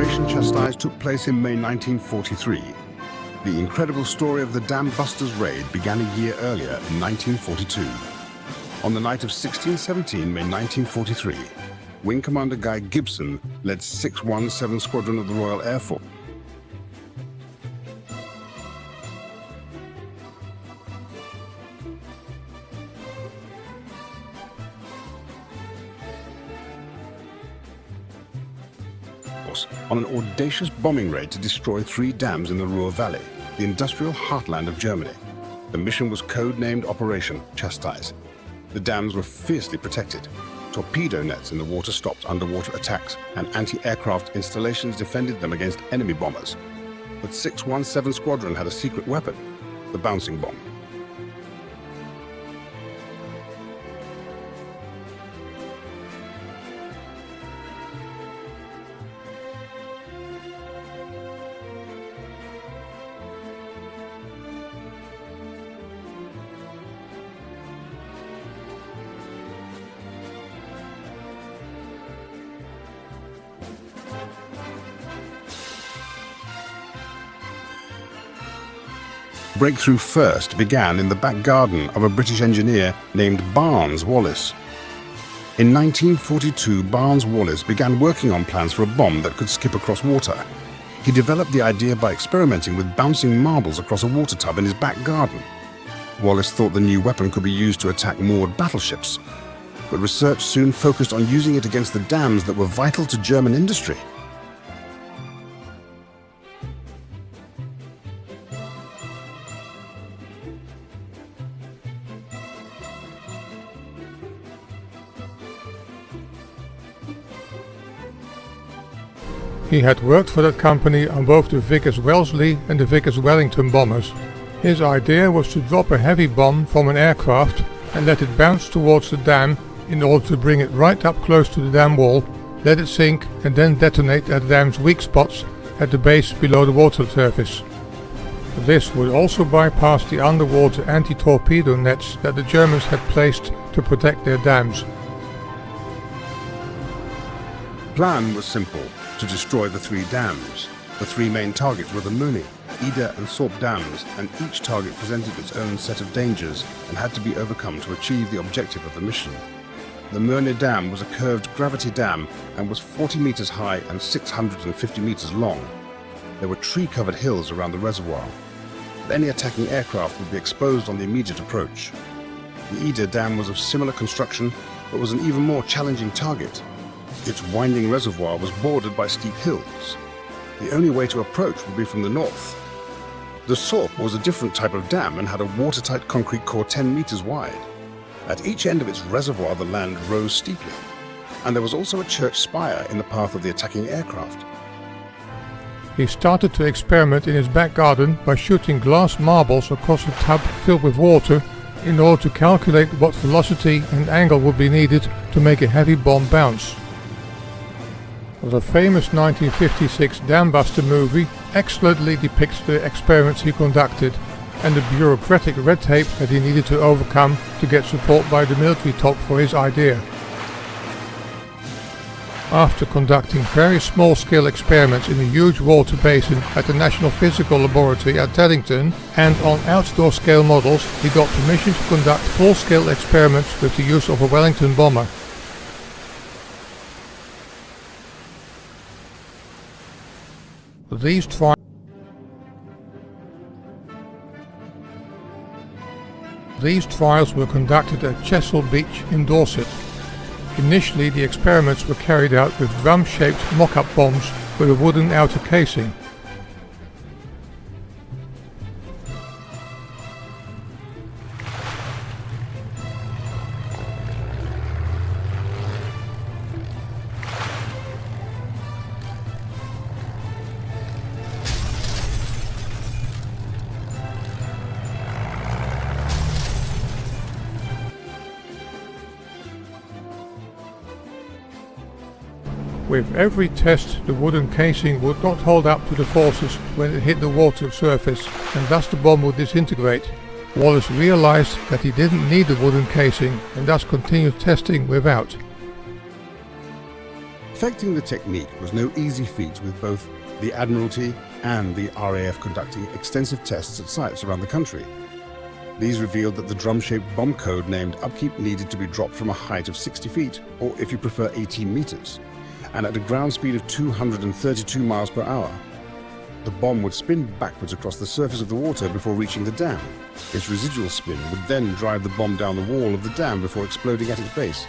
Operation Chastise took place in May 1943. The incredible story of the Dam Busters raid began a year earlier in 1942. On the night of 16/17 May 1943, Wing Commander Guy Gibson led 617 Squadron of the Royal Air Force on an audacious bombing raid to destroy 3 dams in the Ruhr Valley, the industrial heartland of Germany. The mission was code-named Operation Chastise. The dams were fiercely protected. Torpedo nets in the water stopped underwater attacks, and anti-aircraft installations defended them against enemy bombers. But 617 Squadron had a secret weapon, the bouncing bomb. Breakthrough first began in the back garden of a British engineer named Barnes Wallis. In 1942, Barnes Wallis began working on plans for a bomb that could skip across water. He developed the idea by experimenting with bouncing marbles across a water tub in his back garden. Wallis thought the new weapon could be used to attack moored battleships, but research soon focused on using it against the dams that were vital to German industry. He had worked for that company on both the Vickers-Wellesley and the Vickers-Wellington bombers. His idea was to drop a heavy bomb from an aircraft and let it bounce towards the dam in order to bring it right up close to the dam wall, let it sink and then detonate at the dam's weak spots at the base below the water surface. This would also bypass the underwater anti-torpedo nets that the Germans had placed to protect their dams. The plan was simple: to destroy the 3 dams. The 3 main targets were the Möhne, Ida and Sorp dams, and each target presented its own set of dangers and had to be overcome to achieve the objective of the mission. The Möhne Dam was a curved gravity dam and was 40 meters high and 650 meters long. There were tree-covered hills around the reservoir. Any attacking aircraft would be exposed on the immediate approach. The Ida Dam was of similar construction, but was an even more challenging target. Its winding reservoir was bordered by steep hills. The only way to approach would be from the north. The Sorp was a different type of dam and had a watertight concrete core 10 meters wide. At each end of its reservoir the land rose steeply, and there was also a church spire in the path of the attacking aircraft. He started to experiment in his back garden by shooting glass marbles across a tub filled with water in order to calculate what velocity and angle would be needed to make a heavy bomb bounce. The famous 1956 Dam Buster movie excellently depicts the experiments he conducted and the bureaucratic red tape that he needed to overcome to get support by the military top for his idea. After conducting very small-scale experiments in a huge water basin at the National Physical Laboratory at Teddington and on outdoor scale models, he got permission to conduct full-scale experiments with the use of a Wellington bomber. These trials were conducted at Chesil Beach in Dorset. Initially the experiments were carried out with drum-shaped mock-up bombs with a wooden outer casing. With every test, the wooden casing would not hold up to the forces when it hit the water surface, and thus the bomb would disintegrate. Wallis realized that he didn't need the wooden casing and thus continued testing without. Perfecting the technique was no easy feat, with both the Admiralty and the RAF conducting extensive tests at sites around the country. These revealed that the drum-shaped bomb code named Upkeep needed to be dropped from a height of 60 feet, or if you prefer 18 meters, and at a ground speed of 232 miles per hour. The bomb would spin backwards across the surface of the water before reaching the dam. Its residual spin would then drive the bomb down the wall of the dam before exploding at its base.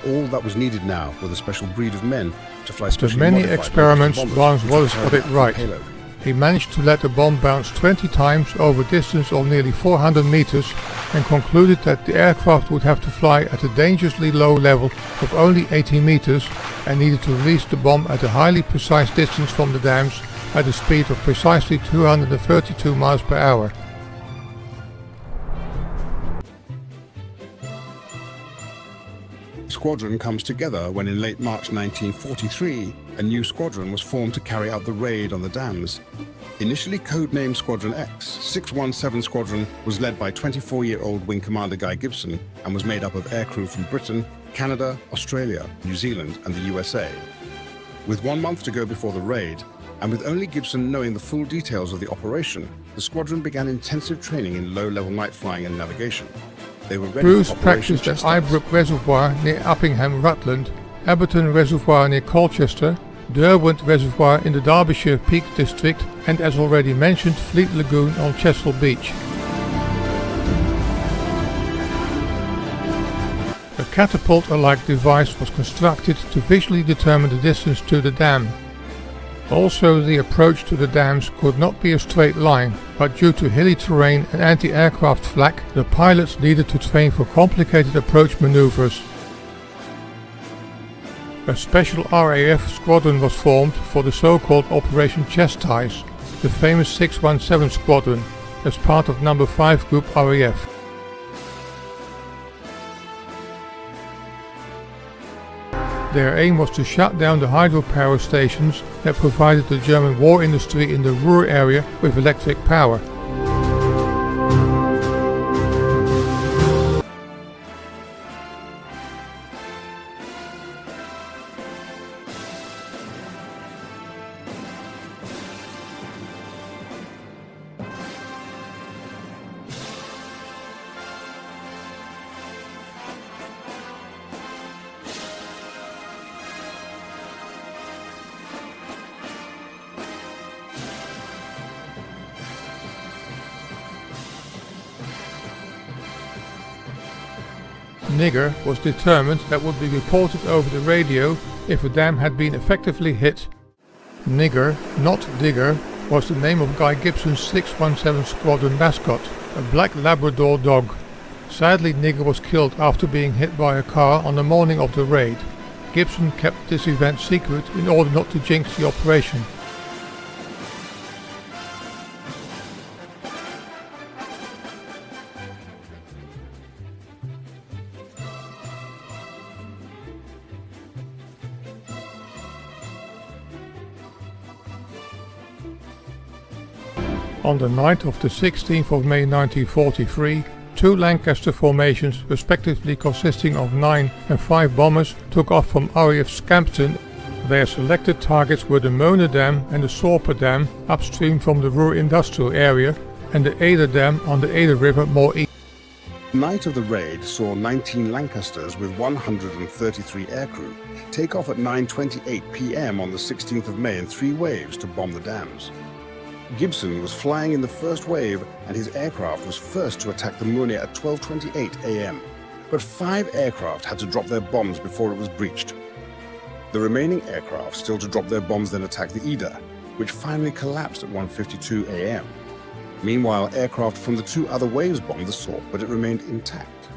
All that was needed now was a special breed of men to fly After specially many modified experiments, bombers, Barnes which Wallace would got it carry right. payload. He managed to let the bomb bounce 20 times over a distance of nearly 400 meters and concluded that the aircraft would have to fly at a dangerously low level of only 18 meters and needed to release the bomb at a highly precise distance from the dams at a speed of precisely 232 miles per hour. Squadron comes together when in late March 1943 a new squadron was formed to carry out the raid on the dams. Initially codenamed Squadron X, 617 Squadron was led by 24-year-old Wing Commander Guy Gibson and was made up of aircrew from Britain, Canada, Australia, New Zealand and the USA. With 1 month to go before the raid, and with only Gibson knowing the full details of the operation, the squadron began intensive training in low-level night flying and navigation. They were ready Bruce for Operation practiced at Chastise. Ibrook Reservoir near Uppingham, Rutland, Abberton Reservoir near Colchester, Derwent Reservoir in the Derbyshire Peak District, and as already mentioned, Fleet Lagoon on Chesil Beach. A catapult-alike device was constructed to visually determine the distance to the dam. Also, the approach to the dams could not be a straight line, but due to hilly terrain and anti-aircraft flak, the pilots needed to train for complicated approach maneuvers. A special RAF squadron was formed for the so-called Operation Chastise, the famous 617 Squadron, as part of No. 5 Group RAF. Their aim was to shut down the hydropower stations that provided the German war industry in the Ruhr area with electric power. Nigger was determined that would be reported over the radio if a dam had been effectively hit. Nigger, not Digger, was the name of Guy Gibson's 617 Squadron mascot, a black Labrador dog. Sadly, Nigger was killed after being hit by a car on the morning of the raid. Gibson kept this event secret in order not to jinx the operation. On the night of the 16th of May 1943, two Lancaster formations, respectively consisting of 9 and 5 bombers, took off from RAF Scampton. Their selected targets were the Möhne Dam and the Sorpe Dam upstream from the Ruhr industrial area, and the Eder Dam on the Eder River more east. The night of the raid saw 19 Lancasters with 133 aircrew take off at 9:28 p.m. on the 16th of May in 3 waves to bomb the dams. Gibson was flying in the first wave and his aircraft was first to attack the Möhne at 12:28 a.m. But 5 aircraft had to drop their bombs before it was breached. The remaining aircraft still to drop their bombs then attacked the Eder, which finally collapsed at 1:52 a.m. Meanwhile, aircraft from the 2 other waves bombed the Sorpe, but it remained intact.